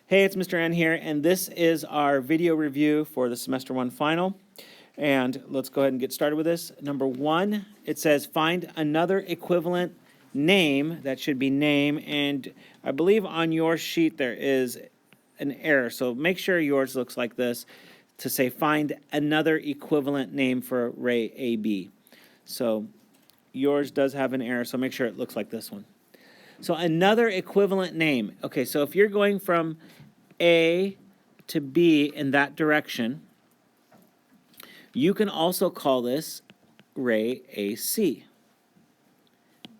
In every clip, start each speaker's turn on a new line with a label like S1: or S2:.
S1: Hey, it's Mr. N here, and this is our video review for the Semester 1 final. And let's go ahead and get started with this. Number 1, it says find another equivalent name. That should be name, and I believe on your sheet there is an error, so make sure yours looks like this to say find another equivalent name for ray AB. So yours does have an error, so make sure it looks like this one. So another equivalent name. Okay, so if you're going from A to B in that direction, you can also call this ray AC.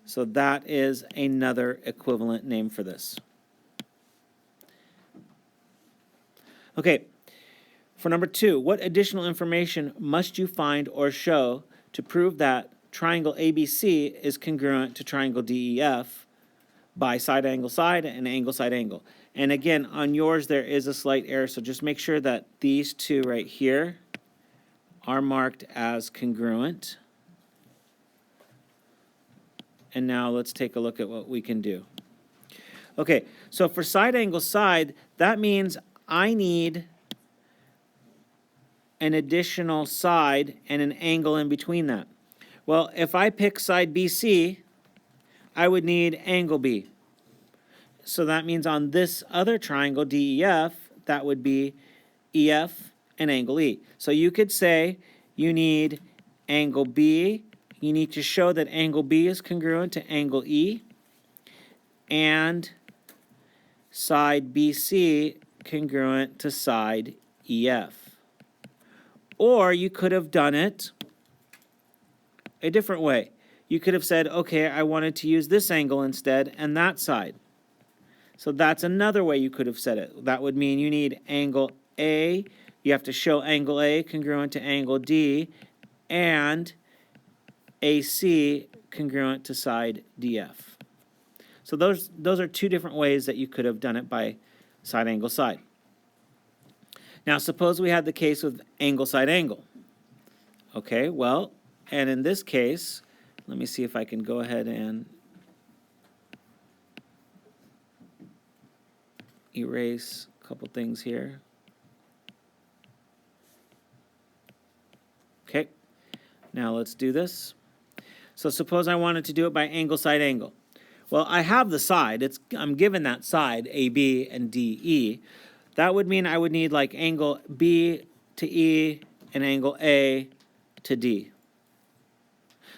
S1: So that is another equivalent name for this. Okay, for number 2, what additional information must you find or show to prove that triangle ABC is congruent to triangle DEF by side angle side and angle side angle? And again, on yours there is a slight error, so just make sure that these two right here are marked as congruent. And now let's take a look at what we can do. Okay, so for side angle side, that means I need an additional side and an angle in between that. Well, if I pick side BC, I would need angle B. So that means on this other triangle, DEF, that would be EF and angle E. So you could say you need angle B. You need to show that angle B is congruent to angle E, and side BC congruent to side EF. Or you could have done it a different way. You could have said, okay, I wanted to use this angle instead and that side. So that's another way you could have said it. That would mean you need angle A. You have to show angle A congruent to angle D and AC congruent to side DF. So those are two different ways that you could have done it by side angle side. Now suppose we had the case with angle side angle. Okay, well, and in this case, let me see if I can go ahead and erase a couple things here. Okay, now let's do this. So suppose I wanted to do it by angle side angle. Well, I have the side. I'm given that side, AB and DE. That would mean I would need like angle B to E and angle A to D.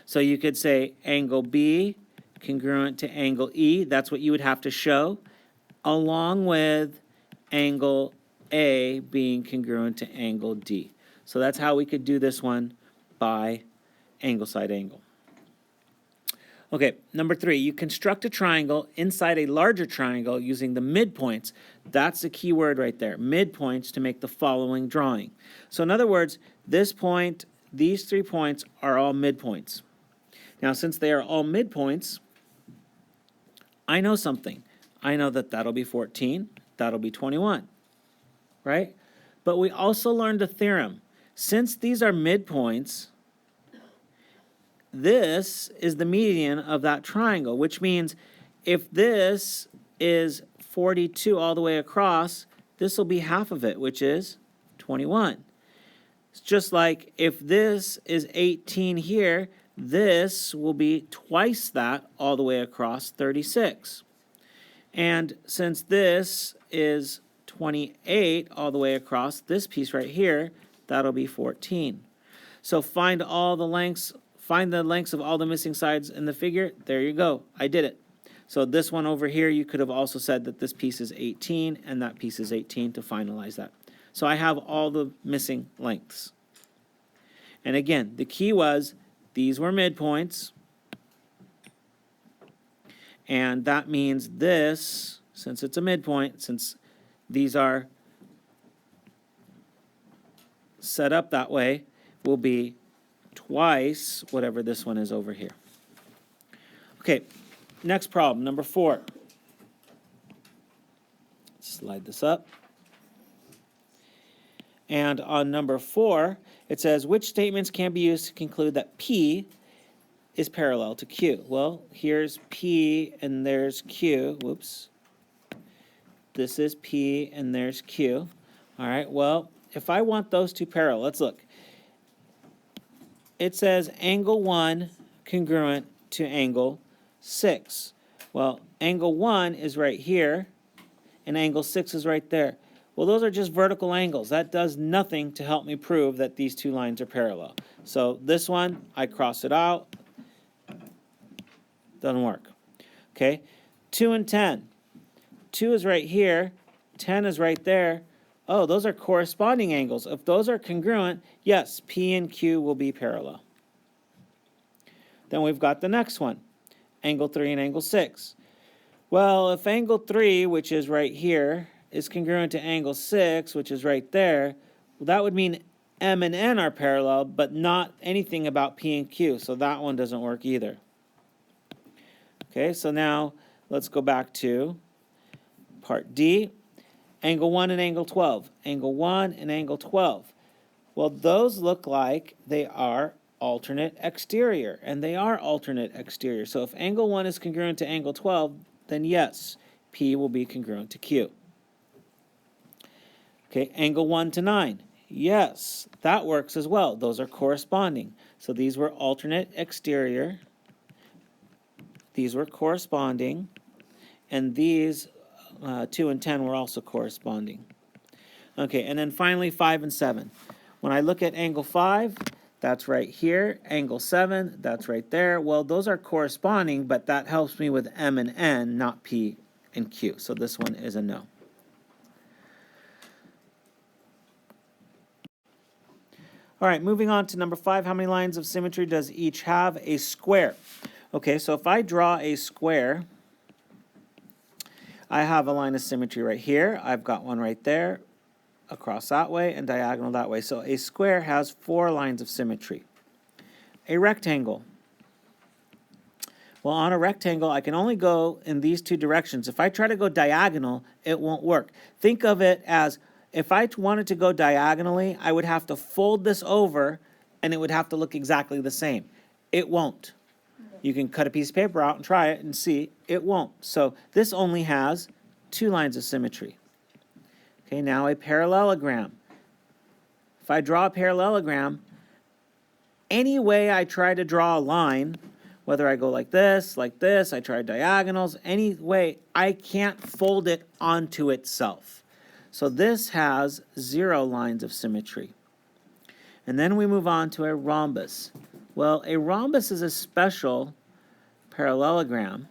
S1: So you could say angle B congruent to angle E. That's what you would have to show, along with angle A being congruent to angle D. So that's how we could do this one by angle side angle. Okay, number 3, you construct a triangle inside a larger triangle using the midpoints. That's the key word right there, midpoints, to make the following drawing. So in other words, this point, these 3 points are all midpoints. Now, since they are all midpoints, I know something. I know that that'll be 14, that'll be 21, right? But we also learned a theorem. Since these are midpoints, this is the median of that triangle, which means if this is 42 all the way across, this will be half of it, which is 21. It's just like if this is 18 here, this will be twice that all the way across, 36. And since this is 28 all the way across, this piece right here, that'll be 14. So find all the lengths. Find the lengths of all the missing sides in the figure. There you go. I did it. So this one over here, you could have also said that this piece is 18 and that piece is 18 to finalize that. So I have all the missing lengths. And again, the key was these were midpoints. And that means this, since it's a midpoint, since these are set up that way, will be twice whatever this one is over here. Okay, next problem, number 4. Slide this up. And on number 4, it says, which statements can be used to conclude that P is parallel to Q? Well, here's P and there's Q. Whoops. This is P and there's Q. All right, well, if I want those two parallel, let's look. It says angle 1 congruent to angle 6. Well, angle 1 is right here, and angle 6 is right there. Well, those are just vertical angles. That does nothing to help me prove that these two lines are parallel. So this one, I cross it out. Doesn't work. Okay, 2 and 10. 2 is right here, 10 is right there. Oh, those are corresponding angles. If those are congruent, yes, P and Q will be parallel. Then we've got the next one, angle 3 and angle 6. Well, if angle 3, which is right here, is congruent to angle 6, which is right there, well, that would mean M and N are parallel, but not anything about P and Q, so that one doesn't work either. Okay, so now let's go back to part D, angle 1 and angle 12. Angle 1 and angle 12. Well, those look like they are alternate exterior, and they are alternate exterior. So if angle 1 is congruent to angle 12, then yes, P will be congruent to Q. Okay, angle 1 to 9. Yes, that works as well. Those are corresponding. So these were alternate exterior. These were corresponding. And these 2 and 10 were also corresponding. Okay, and then finally 5 and 7. When I look at angle 5, that's right here. Angle 7, that's right there. Well, those are corresponding, but that helps me with M and N, not P and Q. So this one is a no. All right, moving on to number 5. How many lines of symmetry does each have? A square. Okay, so if I draw a square, I have a line of symmetry right here. I've got one right there, across that way, and diagonal that way. So a square has 4 lines of symmetry. A rectangle. Well, on a rectangle, I can only go in these 2 directions. If I try to go diagonal, it won't work. Think of it as if I wanted to go diagonally, I would have to fold this over, and it would have to look exactly the same. It won't. You can cut a piece of paper out and try it and see. It won't. So this only has 2 lines of symmetry. Okay, now a parallelogram. If I draw a parallelogram, any way I try to draw a line, whether I go like this, I try diagonals, any way, I can't fold it onto itself. So this has 0 lines of symmetry. And then we move on to a rhombus. Well, a rhombus is a special parallelogram.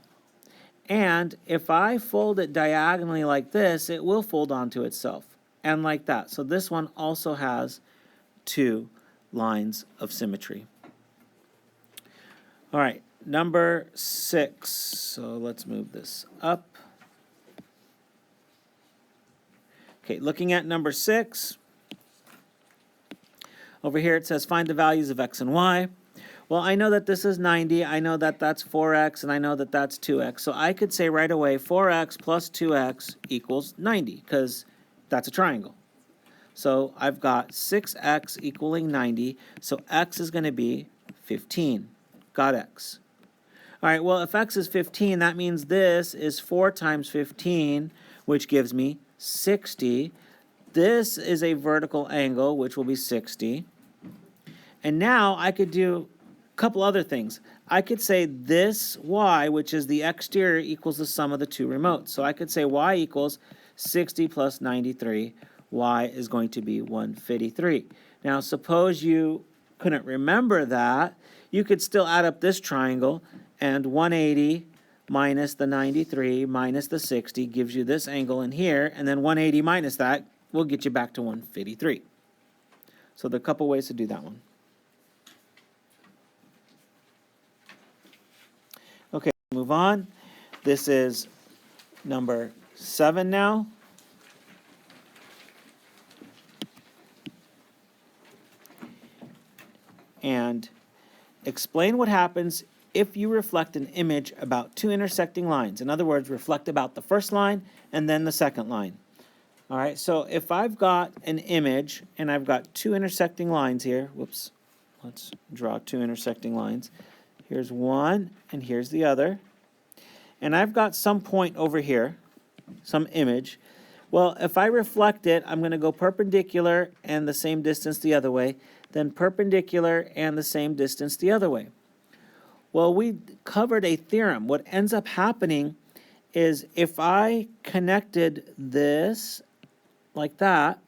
S1: And if I fold it diagonally like this, it will fold onto itself, and like that. So this one also has 2 lines of symmetry. All right, number 6. So let's move this up. Okay, looking at number 6. Over here it says find the values of x and y. Well, I know that this is 90, I know that that's 4x, and I know that that's 2x. So I could say right away 4x plus 2x equals 90, because that's a triangle. So I've got 6x equaling 90, so x is going to be 15. Got x. All right, well, if x is 15, that means this is 4 times 15, which gives me 60. This is a vertical angle, which will be 60. And now I could do couple other things. I could say this y, which is the exterior, equals the sum of the 2 remotes. So I could say y equals 60 plus 93. Y is going to be 153. Now suppose you couldn't remember that. You could still add up this triangle, and 180 minus the 93 minus the 60 gives you this angle in here, and then 180 minus that will get you back to 153. So there are a couple ways to do that one. Okay, move on. This is number 7 now. And explain what happens if you reflect an image about 2 intersecting lines. In other words, reflect about the first line and then the second line. All right, so if I've got an image and I've got 2 intersecting lines here, whoops, let's draw 2 intersecting lines. Here's one, and here's the other. And I've got some point over here, some image. Well, if I reflect it, I'm going to go perpendicular and the same distance the other way, then perpendicular and the same distance the other way. Well, we covered a theorem. What ends up happening is if I connected this like that,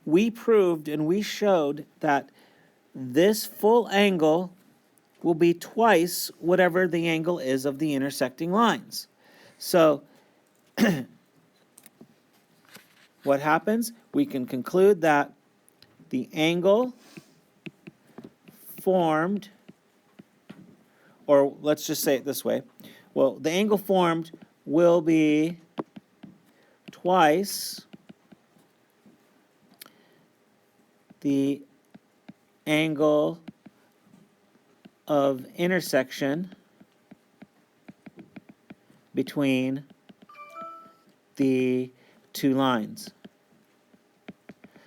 S1: we proved and we showed that this full angle will be twice whatever the angle is of the intersecting lines. So what happens? We can conclude that the angle formed, or let's just say it this way, well, the angle formed will be twice the angle of intersection between the two lines.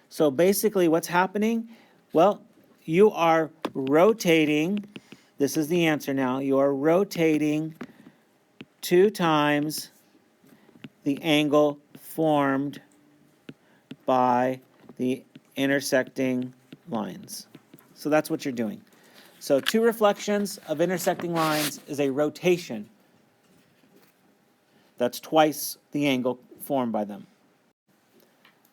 S1: So basically what's happening? Well, you are rotating, this is the answer now, you are rotating 2 times the angle formed by the intersecting lines. So that's what you're doing. So 2 reflections of intersecting lines is a rotation. That's twice the angle formed by them.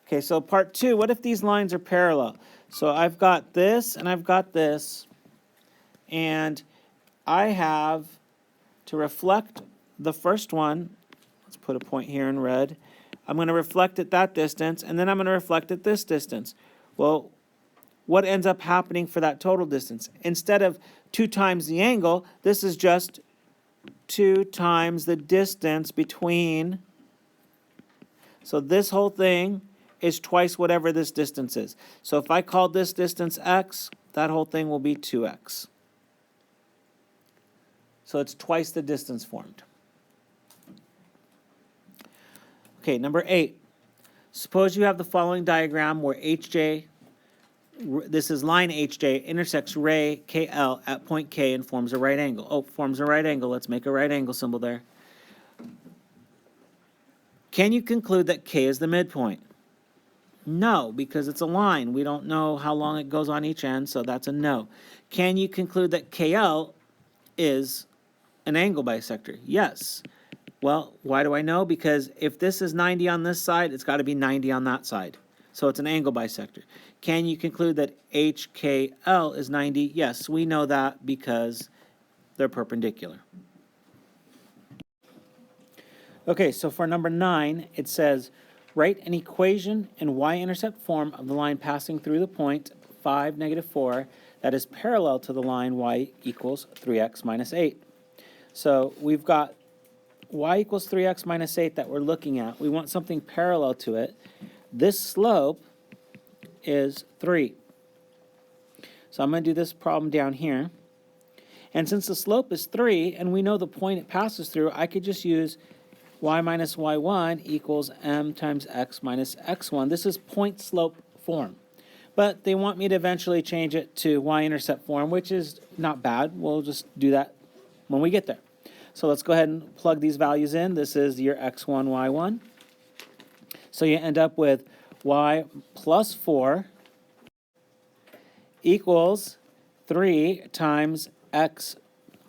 S1: Okay, so part 2, what if these lines are parallel? So I've got this and I've got this, and I have to reflect the first one. Let's put a point here in red. I'm going to reflect at that distance, and then I'm going to reflect at this distance. Well, what ends up happening for that total distance? Instead of 2 times the angle, this is just 2 times the distance between. So this whole thing is twice whatever this distance is. So if I call this distance x, that whole thing will be 2x. So it's twice the distance formed. Okay, number 8. Suppose you have the following diagram where HJ, this is line HJ, intersects ray KL at point K and forms a right angle. Oh, forms a right angle. Let's make a right angle symbol there. Can you conclude that K is the midpoint? No, because it's a line. We don't know how long it goes on each end, so that's a no. Can you conclude that KL is an angle bisector? Yes. Well, why do I know? Because if this is 90 on this side, it's got to be 90 on that side. So it's an angle bisector. Can you conclude that HKL is 90? Yes, we know that because they're perpendicular. Okay, so for number 9, it says, write an equation in y-intercept form of the line passing through the point 5, -4 that is parallel to the line y equals 3x minus 8. So we've got y equals 3x minus 8 that we're looking at. We want something parallel to it. This slope is 3. So I'm going to do this problem down here. And since the slope is 3, and we know the point it passes through, I could just use y minus y1 equals m times x minus x1. This is point slope form. But they want me to eventually change it to y-intercept form, which is not bad. We'll just do that when we get there. So let's go ahead and plug these values in. This is your x1, y1. So you end up with y plus 4 equals 3 times x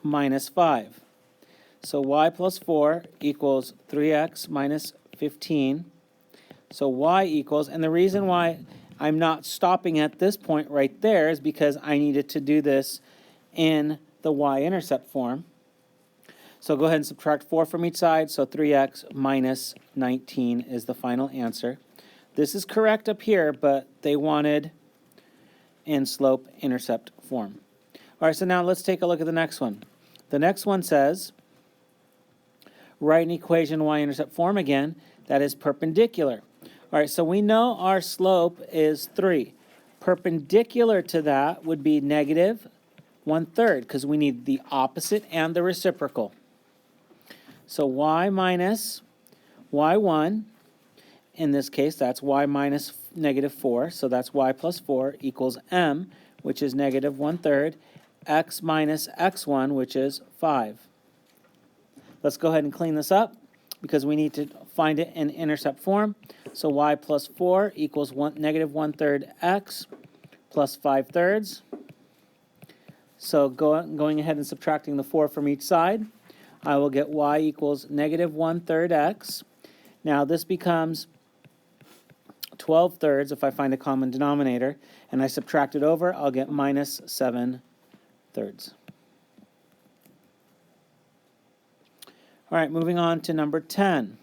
S1: minus 5. So y plus 4 equals 3x minus 15. So y equals, and the reason why I'm not stopping at this point right there is because I needed to do this in the y-intercept form. So go ahead and subtract 4 from each side. So 3x minus 19 is the final answer. This is correct up here, but they wanted in slope-intercept form. All right, so now let's take a look at the next one. The next one says, write an equation y-intercept form again that is perpendicular. All right, so we know our slope is 3. Perpendicular to that would be negative 1/3 because we need the opposite and the reciprocal. So y minus y1, in this case, that's y minus -4, so that's y plus 4 equals m, which is negative 1/3, x minus x1, which is 5. Let's go ahead and clean this up because we need to find it in intercept form. So y plus 4 equals negative 1/3 x plus 5/3. So going ahead and subtracting the 4 from each side, I will get y equals negative 1/3 x. Now this becomes 12/3 if I find a common denominator, and I subtract it over, I'll get minus 7/3. All right, moving on to number 10.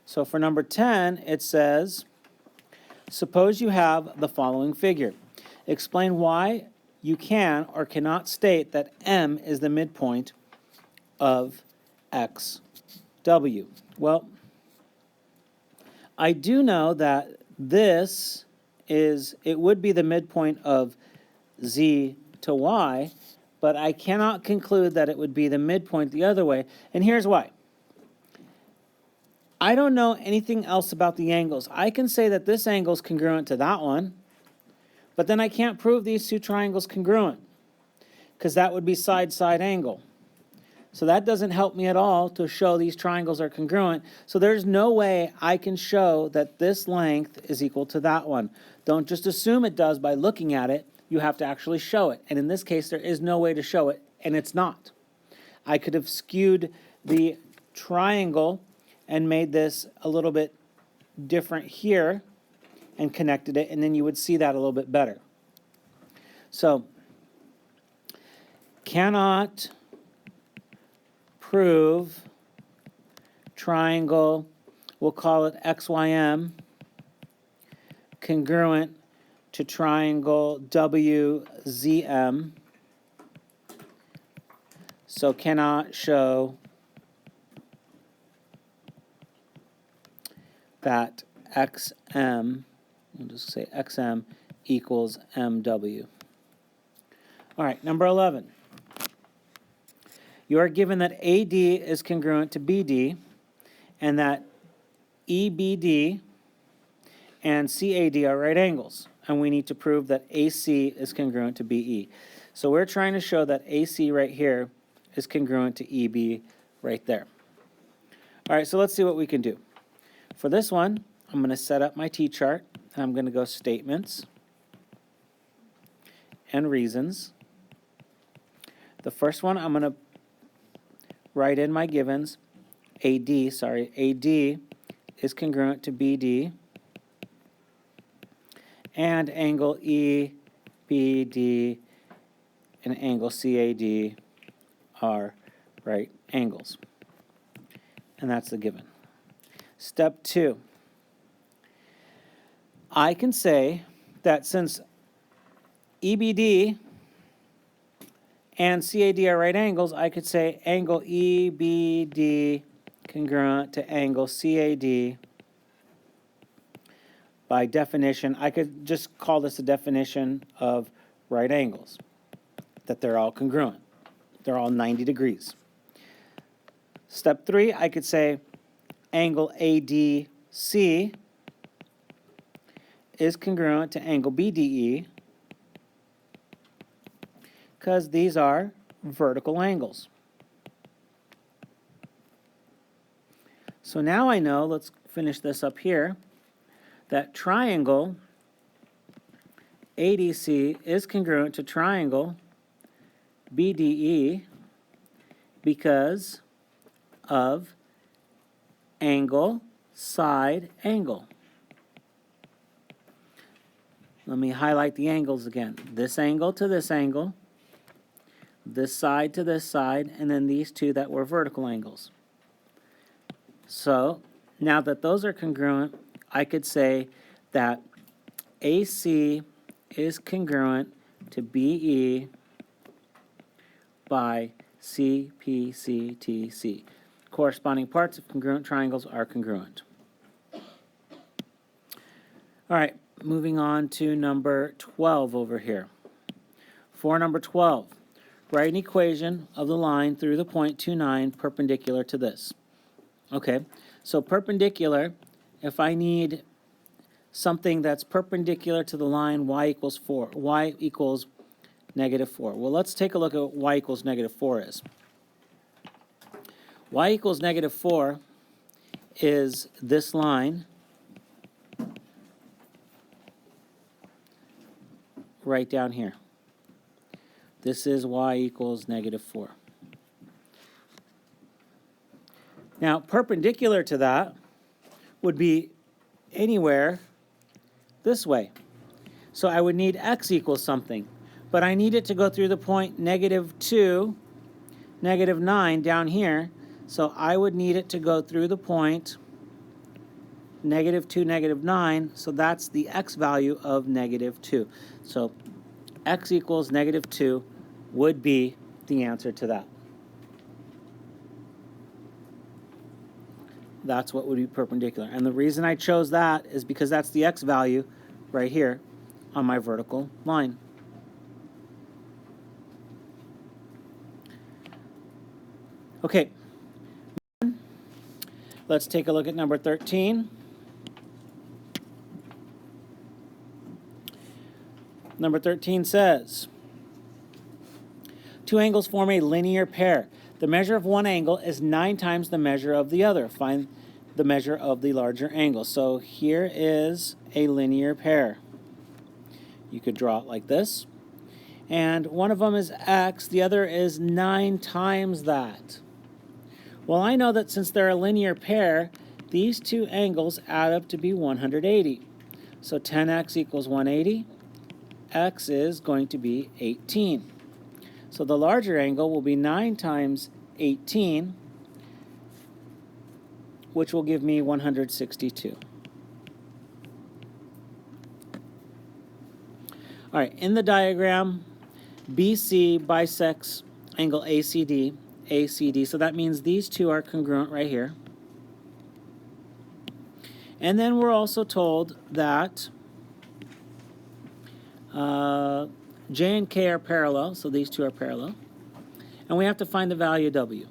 S1: So for number 10, it says, suppose you have the following figure. Explain why you can or cannot state that M is the midpoint of XW. Well, I do know that it would be the midpoint of Z to Y, but I cannot conclude that it would be the midpoint the other way, and here's why. I don't know anything else about the angles. I can say that this angle is congruent to that one, but then I can't prove these two triangles congruent, because that would be side-side angle. So that doesn't help me at all to show these triangles are congruent. So there's no way I can show that this length is equal to that one. Don't just assume it does by looking at it. You have to actually show it. And in this case, there is no way to show it, and it's not. I could have skewed the triangle and made this a little bit different here and connected it, and then you would see that a little bit better. So, cannot prove triangle, we'll call it XYM, congruent to triangle WZM. So cannot show that XM, we'll just say XM equals MW. All right, number 11. You are given that AD is congruent to BD and that EBD and CAD are right angles. And we need to prove that AC is congruent to BE. So we're trying to show that AC right here is congruent to EB right there. All right, so let's see what we can do. For this one, I'm going to set up my T-chart, and I'm going to go statements and reasons. The first one, I'm going to write in my givens. AD is congruent to BD, and angle EBD and angle CAD are right angles. And that's the given. Step 2. I can say that since EBD and CAD are right angles, I could say angle EBD congruent to angle CAD. By definition, I could just call this a definition of right angles, that they're all congruent. They're all 90 degrees. Step 3, I could say angle ADC is congruent to angle BDE because these are vertical angles. So now I know, let's finish this up here, that triangle ADC is congruent to triangle BDE because of angle, side, angle. Let me highlight the angles again. This angle to this angle, this side to this side, and then these two that were vertical angles. So now that those are congruent, I could say that AC is congruent to BE by CPCTC. Corresponding parts of congruent triangles are congruent. All right, moving on to number 12 over here. For number 12, write an equation of the line through the point 29 perpendicular to this. Okay, so perpendicular, if I need something that's perpendicular to the line y equals 4, y equals negative 4. Well, let's take a look at what y equals negative 4 is. y equals negative 4 is this line right down here. This is y equals negative 4. Now, perpendicular to that would be anywhere this way. So I would need x equals something. But I need it to go through the point negative 2, negative 9 down here. So I would need it to go through the point negative 2, negative 9. So that's the x value of negative 2. So x equals negative 2 would be the answer to that. That's what would be perpendicular. And the reason I chose that is because that's the x value right here on my vertical line. Okay, let's take a look at number 13. Number 13 says, two angles form a linear pair. The measure of one angle is 9 times the measure of the other. Find the measure of the larger angle. So here is a linear pair. You could draw it like this. And one of them is x, the other is 9 times that. Well, I know that since they're a linear pair, these two angles add up to be 180. So 10x equals 180. X is going to be 18. So the larger angle will be 9 times 18, which will give me 162. All right, in the diagram, BC bisects angle ACD, so that means these two are congruent right here. And then we're also told that J and K are parallel, so these two are parallel. And we have to find the value of W.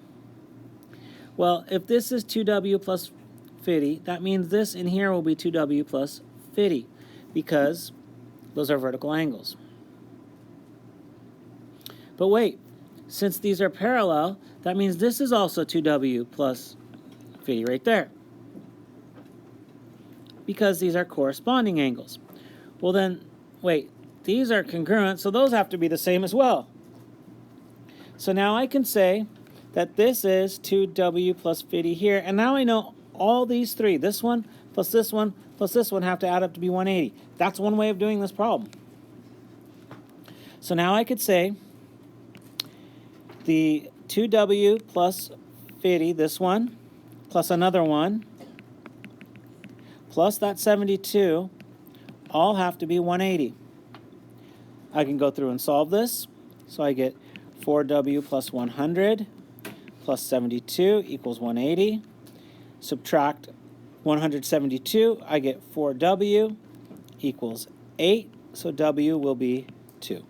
S1: Well, if this is 2W plus 50, that means this in here will be 2W plus 50, because those are vertical angles. But wait, since these are parallel, that means this is also 2W plus 50 right there, because these are corresponding angles. Well then, wait, these are congruent, so those have to be the same as well. So now I can say that this is 2W plus 50 here, and now I know all these three, this one plus this one plus this one, have to add up to be 180. That's one way of doing this problem. So now I could say the 2W plus 50, this one, plus another one, plus that 72, all have to be 180. I can go through and solve this. So I get 4W plus 100 plus 72 equals 180. Subtract 172, I get 4W equals 8. So W will be 2.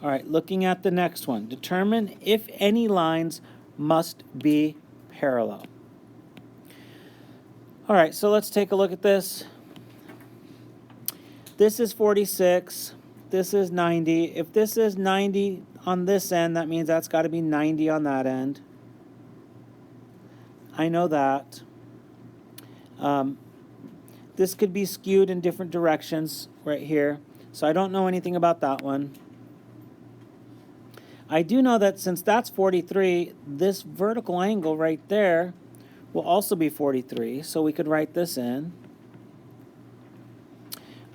S1: All right, looking at the next one. Determine if any lines must be parallel. All right, so let's take a look at this. This is 46. This is 90. If this is 90 on this end, that means that's got to be 90 on that end. I know that. This could be skewed in different directions right here. So I don't know anything about that one. I do know that since that's 43, this vertical angle right there will also be 43. So we could write this in.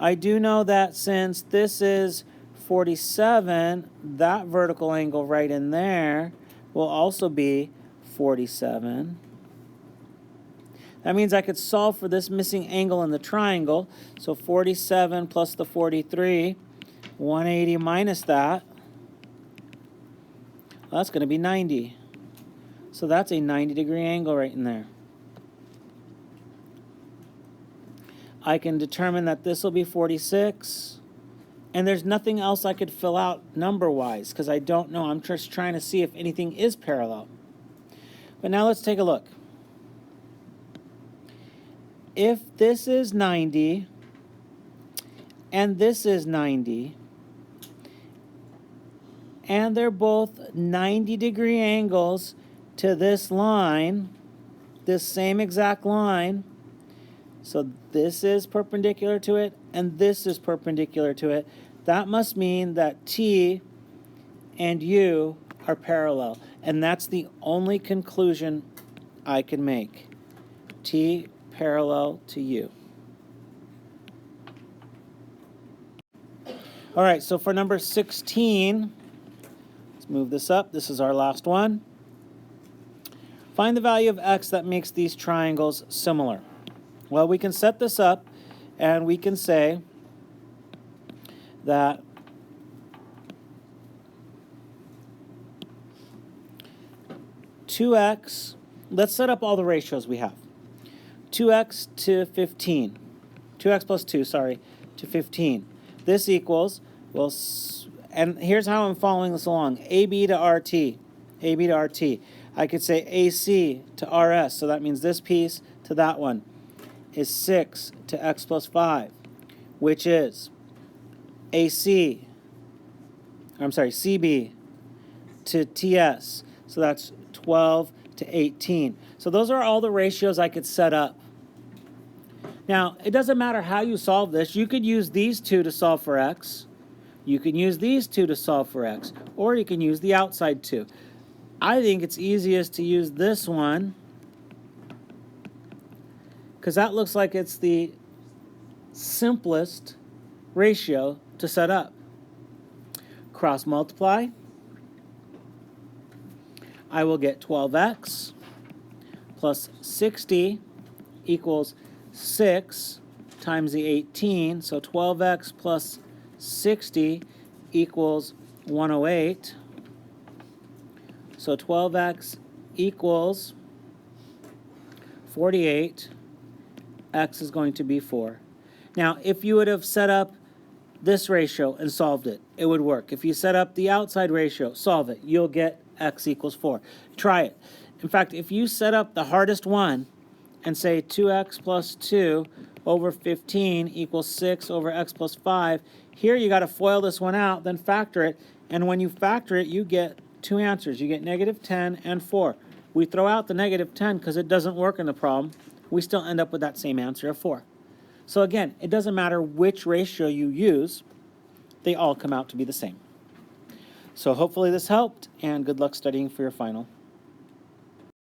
S1: I do know that since this is 47, that vertical angle right in there will also be 47. That means I could solve for this missing angle in the triangle. So 47 plus the 43, 180 minus that, well, that's going to be 90. So that's a 90-degree angle right in there. I can determine that this will be 46. And there's nothing else I could fill out number-wise because I don't know. I'm just trying to see if anything is parallel. But now let's take a look. If this is 90 and this is 90 and they're both 90-degree angles to this line, this same exact line. So this is perpendicular to it, and this is perpendicular to it. That must mean that T and U are parallel, and that's the only conclusion I can make. T parallel to U. All right, so for number 16, let's move this up. This is our last one. Find the value of x that makes these triangles similar. Well, we can set this up, and we can say that (2x), let's set up all the ratios we have. 2x to 15, 2x plus 2, sorry, to 15. This equals, well, and here's how I'm following this along, AB to RT, AB to RT. I could say AC to RS, so that means this piece to that one is 6 to x plus 5, which is AC, I'm sorry, CB to TS, so that's 12 to 18. So those are all the ratios I could set up. Now, it doesn't matter how you solve this. You could use these two to solve for x. You can use these two to solve for x, or you can use the outside two. I think it's easiest to use this one because that looks like it's the simplest ratio to set up. Cross multiply. I will get 12x plus 60 equals 6 times the 18. So 12x plus 60 equals 108. So 12x equals 48. X is going to be 4. Now, if you would have set up this ratio and solved it, it would work. If you set up the outside ratio, solve it, you'll get x equals 4. Try it. In fact, if you set up the hardest one and say 2x plus 2 over 15 equals 6 over x plus 5, here you got to FOIL this one out, then factor it, and when you factor it, you get two answers. You get negative 10 and 4. We throw out the negative 10 because it doesn't work in the problem. We still end up with that same answer of 4. So again, it doesn't matter which ratio you use, they all come out to be the same. So hopefully this helped, and good luck studying for your final.